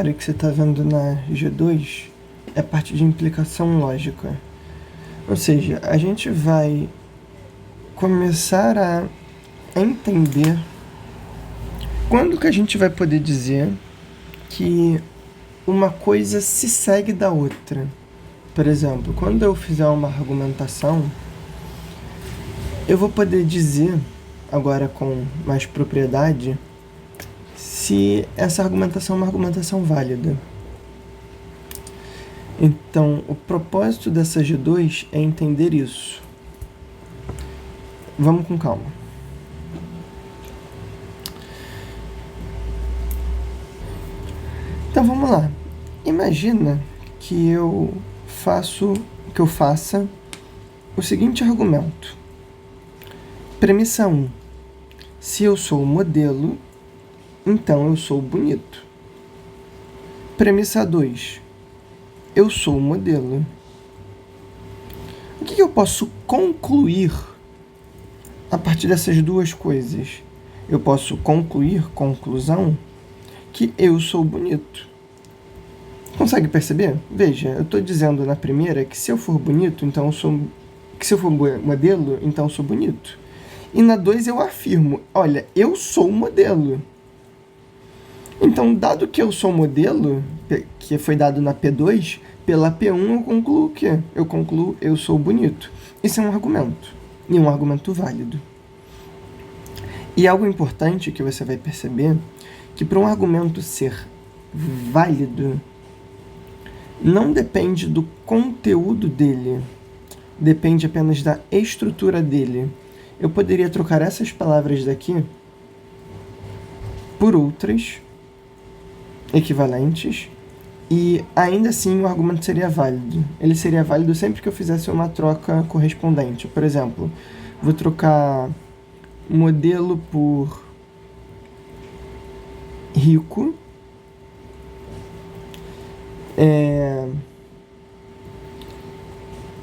área que você está vendo na G2 é parte de implicação lógica. Ou seja, a gente vai começar a entender quando que a gente vai poder dizer que uma coisa se segue da outra. Por exemplo, quando eu fizer uma argumentação, eu vou poder dizer, agora com mais propriedade, se essa argumentação é uma argumentação válida. Então, o propósito dessa G2 é entender isso. Vamos com calma. Então, vamos lá. Imagina que eu faça o seguinte argumento. Premissa 1. Se eu sou o modelo, então eu sou bonito. Premissa 2. Eu sou o modelo. O que eu posso concluir a partir dessas duas coisas? Eu posso concluir, conclusão, que eu sou bonito. Consegue perceber? Veja, eu estou dizendo na primeira que se eu for bonito, então eu sou... que se eu for modelo, então eu sou bonito. E na 2 eu afirmo, olha, eu sou modelo. Então, dado que eu sou modelo, que foi dado na P2, pela P1 eu concluo o quê? Eu concluo eu sou bonito. Isso é um argumento, e um argumento válido. E algo importante que você vai perceber, que para um argumento ser válido, não depende do conteúdo dele, depende apenas da estrutura dele. Eu poderia trocar essas palavras daqui por outras equivalentes e ainda assim o argumento seria válido. Ele seria válido sempre que eu fizesse uma troca correspondente. Por exemplo, vou trocar modelo por rico,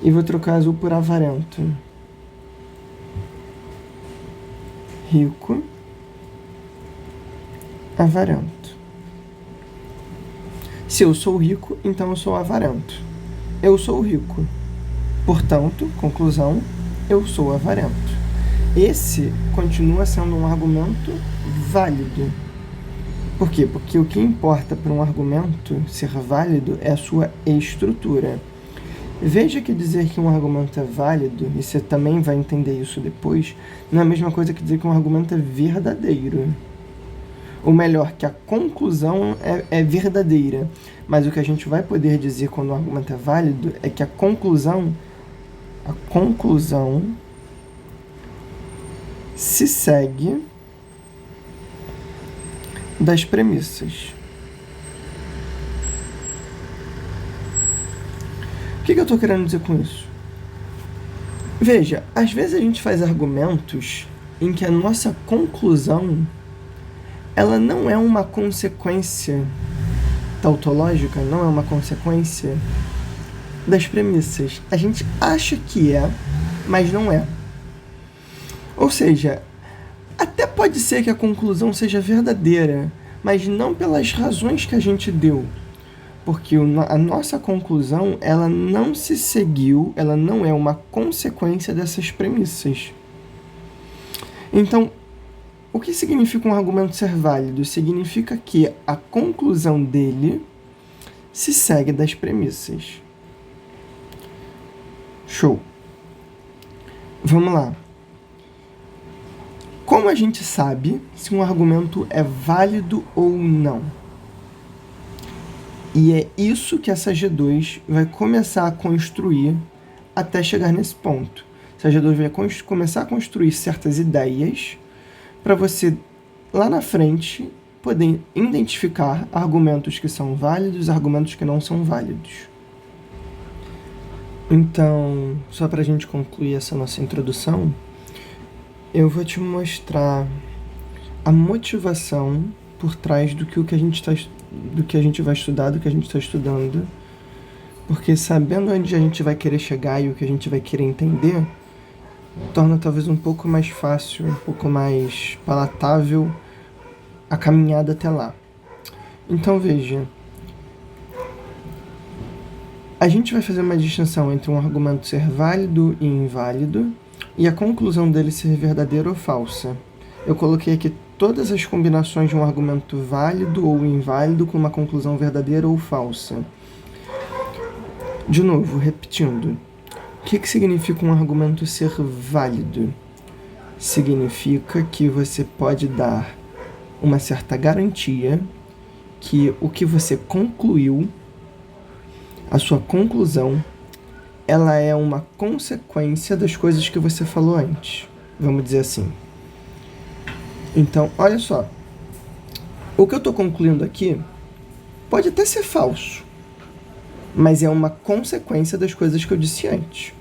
e vou trocar azul por avarento. Rico, avarento. Se eu sou rico, então eu sou avarento. Eu sou rico. Portanto, conclusão, eu sou avarento. Esse continua sendo um argumento válido. Por quê? Porque o que importa para um argumento ser válido é a sua estrutura. Veja que dizer que um argumento é válido, e você também vai entender isso depois, não é a mesma coisa que dizer que um argumento é verdadeiro. Ou melhor, que a conclusão é verdadeira. Mas o que a gente vai poder dizer quando o argumento é válido é que a conclusão se segue das premissas. O que eu estou querendo dizer com isso? Veja, às vezes a gente faz argumentos em que a nossa conclusão ela não é uma consequência tautológica, não é uma consequência das premissas. A gente acha que é, mas não é. Ou seja, até pode ser que a conclusão seja verdadeira, mas não pelas razões que a gente deu. Porque a nossa conclusão, ela não se seguiu, ela não é uma consequência dessas premissas. Então, o que significa um argumento ser válido? Significa que a conclusão dele se segue das premissas. Show. Vamos lá. Como a gente sabe se um argumento é válido ou não? E é isso que essa G2 vai começar a construir até chegar nesse ponto. Essa G2 vai começar a construir certas ideias para você, lá na frente, poder identificar argumentos que são válidos e argumentos que não são válidos. Então, só para a gente concluir essa nossa introdução, eu vou te mostrar a motivação por trás do que a gente vai estudar, do que a gente está estudando, porque sabendo onde a gente vai querer chegar e o que a gente vai querer entender, torna talvez um pouco mais fácil, um pouco mais palatável a caminhada até lá. Então, veja, a gente vai fazer uma distinção entre um argumento ser válido e inválido e a conclusão dele ser verdadeira ou falsa. Eu coloquei aqui todas as combinações de um argumento válido ou inválido com uma conclusão verdadeira ou falsa. De novo, repetindo. O que significa um argumento ser válido? Significa que você pode dar uma certa garantia que o que você concluiu, a sua conclusão, ela é uma consequência das coisas que você falou antes. Vamos dizer assim. Então, olha só. O que eu estou concluindo aqui pode até ser falso, mas é uma consequência das coisas que eu disse antes.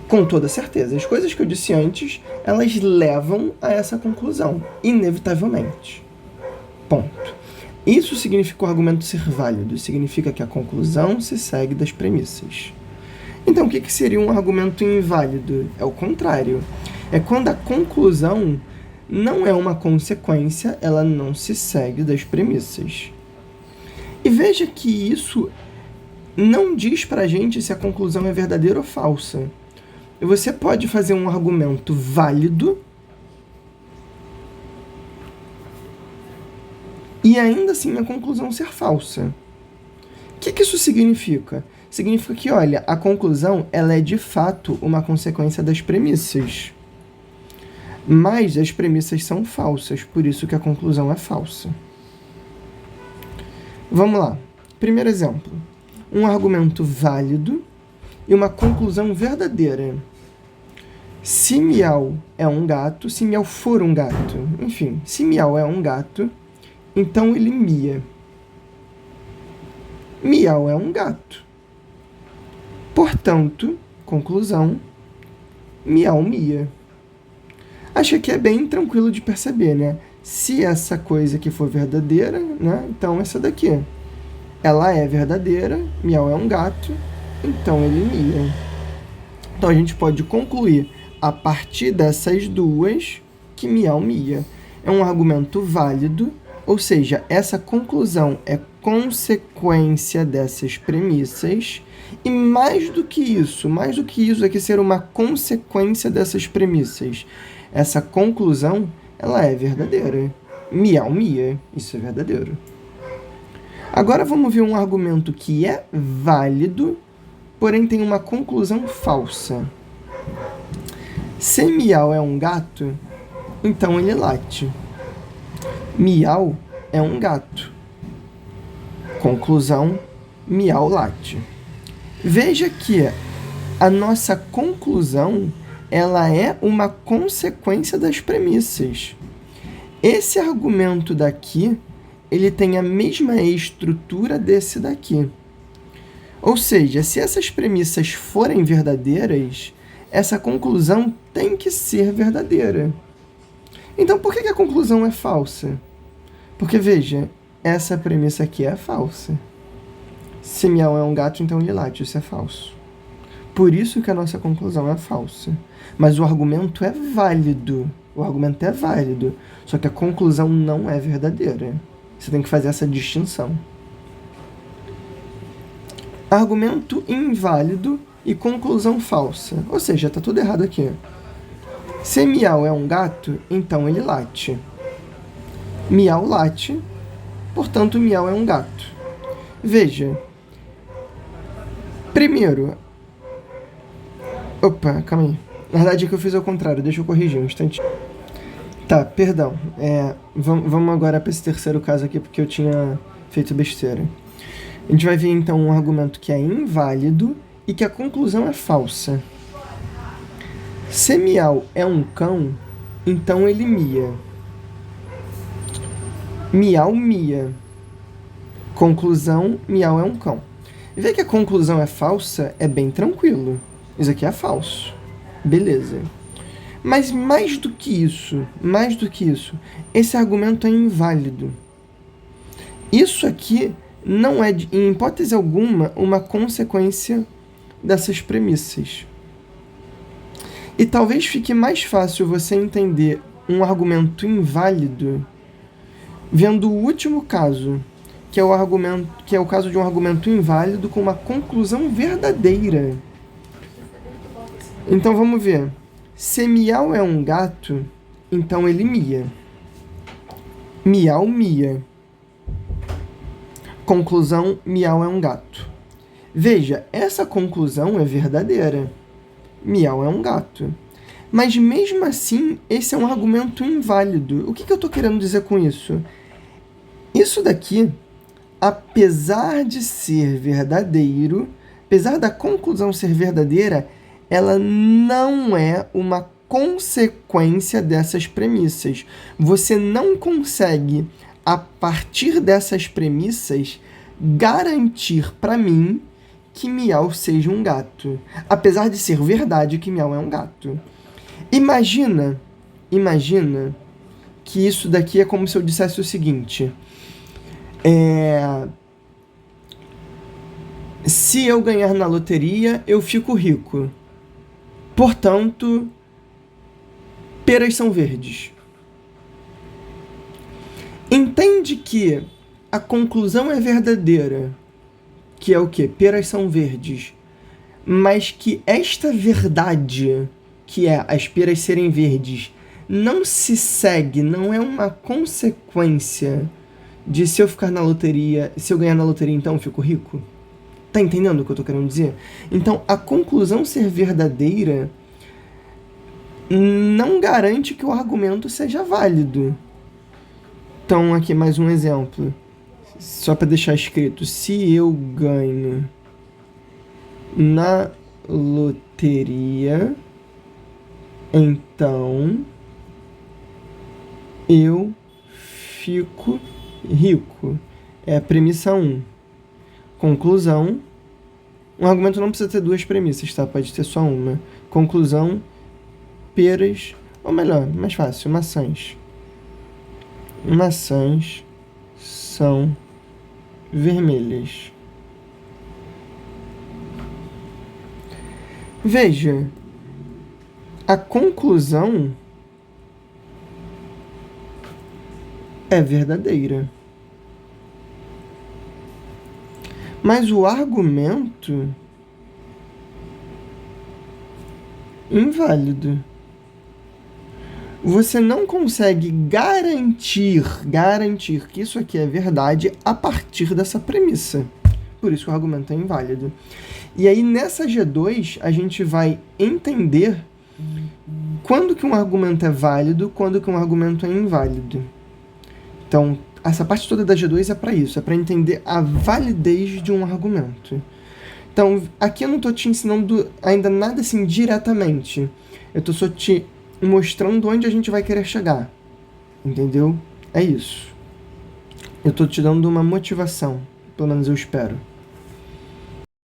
Com toda certeza. As coisas que eu disse antes, elas levam a essa conclusão, inevitavelmente. Ponto. Isso significa o argumento ser válido, significa que a conclusão se segue das premissas. Então, o que seria um argumento inválido? É o contrário. É quando a conclusão não é uma consequência, ela não se segue das premissas. E veja que isso não diz pra gente se a conclusão é verdadeira ou falsa. Você pode fazer um argumento válido e ainda assim a conclusão ser falsa. O que isso significa? Significa que, olha, a conclusão ela é de fato uma consequência das premissas. Mas as premissas são falsas, por isso que a conclusão é falsa. Vamos lá. Primeiro exemplo. Um argumento válido e uma conclusão verdadeira. Se Miau é um gato, se Miau for um gato, enfim, se Miau é um gato, então ele mia. Miau é um gato. Portanto, conclusão, Miau mia. Acho que é bem tranquilo de perceber, né? Se essa coisa aqui for verdadeira, né? Então essa daqui, ela é verdadeira, Miau é um gato, então ele mia. Então a gente pode concluir a partir dessas duas que Miau mia. É um argumento válido, ou seja, essa conclusão é consequência dessas premissas, e mais do que isso aqui ser uma consequência dessas premissas, essa conclusão, ela é verdadeira. Miau mia, isso é verdadeiro. Agora vamos ver um argumento que é válido, porém tem uma conclusão falsa. Se Miau é um gato, então ele late. Miau é um gato. Conclusão, Miau late. Veja que a nossa conclusão, ela é uma consequência das premissas. Esse argumento daqui, ele tem a mesma estrutura desse daqui. Ou seja, se essas premissas forem verdadeiras, essa conclusão tem que ser verdadeira. Então, por que a conclusão é falsa? Porque, veja, essa premissa aqui é falsa. Se Miau é um gato, então ele late. Isso é falso. Por isso que a nossa conclusão é falsa. Mas o argumento é válido. O argumento é válido. Só que a conclusão não é verdadeira. Você tem que fazer essa distinção. Argumento inválido e conclusão falsa. Ou seja, está tudo errado aqui. Se Miau é um gato, então ele late. Miau late, portanto, Miau é um gato. Veja. Primeiro... Opa, calma aí. Na verdade é que eu fiz ao contrário, deixa eu corrigir um instantinho. Tá, perdão. Vamos agora para esse terceiro caso aqui, porque eu tinha feito besteira. A gente vai ver, então, um argumento que é inválido e que a conclusão é falsa. Se Miau é um cão, então ele mia. Miau mia. Conclusão, Miau é um cão. Ver que a conclusão é falsa é bem tranquilo. Isso aqui é falso. Beleza. Mas mais do que isso, esse argumento é inválido. Isso aqui não é, em hipótese alguma, uma consequência dessas premissas. E talvez fique mais fácil você entender um argumento inválido vendo o último caso, que é o argumento, que é o caso de um argumento inválido com uma conclusão verdadeira. Então vamos ver. Se Miau é um gato, então ele mia. Miau mia. Conclusão: Miau é um gato. Veja, essa conclusão é verdadeira. Miau é um gato. Mas mesmo assim, esse é um argumento inválido. O que eu estou querendo dizer com isso? Isso daqui, apesar de ser verdadeiro, apesar da conclusão ser verdadeira, ela não é uma consequência dessas premissas. Você não consegue, a partir dessas premissas, garantir para mim que Miau seja um gato. Apesar de ser verdade que Miau é um gato. Imagina que isso daqui é como se eu dissesse o seguinte. Se eu ganhar na loteria, eu fico rico. Portanto, peras são verdes. Entende que a conclusão é verdadeira, que é o quê? Peras são verdes. Mas que esta verdade, que é as peras serem verdes, não se segue, não é uma consequência de se eu ficar na loteria, se eu ganhar na loteria, então eu fico rico? Tá entendendo o que eu tô querendo dizer? Então, a conclusão ser verdadeira não garante que o argumento seja válido. Então, aqui mais um exemplo. Só para deixar escrito. Se eu ganho na loteria, então eu fico rico. É a premissa 1. Conclusão. Um argumento não precisa ter duas premissas, tá? Pode ter só uma. Conclusão: peras, ou melhor, mais fácil, maçãs. Maçãs são vermelhas. Veja, a conclusão é verdadeira. Mas o argumento inválido. Você não consegue garantir que isso aqui é verdade a partir dessa premissa. Por isso que o argumento é inválido. E aí, nessa G2, a gente vai entender quando que um argumento é válido, quando que um argumento é inválido. Então, essa parte toda da G2 é para isso, é para entender a validez de um argumento. Então, aqui eu não estou te ensinando ainda nada assim diretamente. Eu estou só te mostrando onde a gente vai querer chegar. Entendeu? É isso. Eu estou te dando uma motivação. Pelo menos eu espero.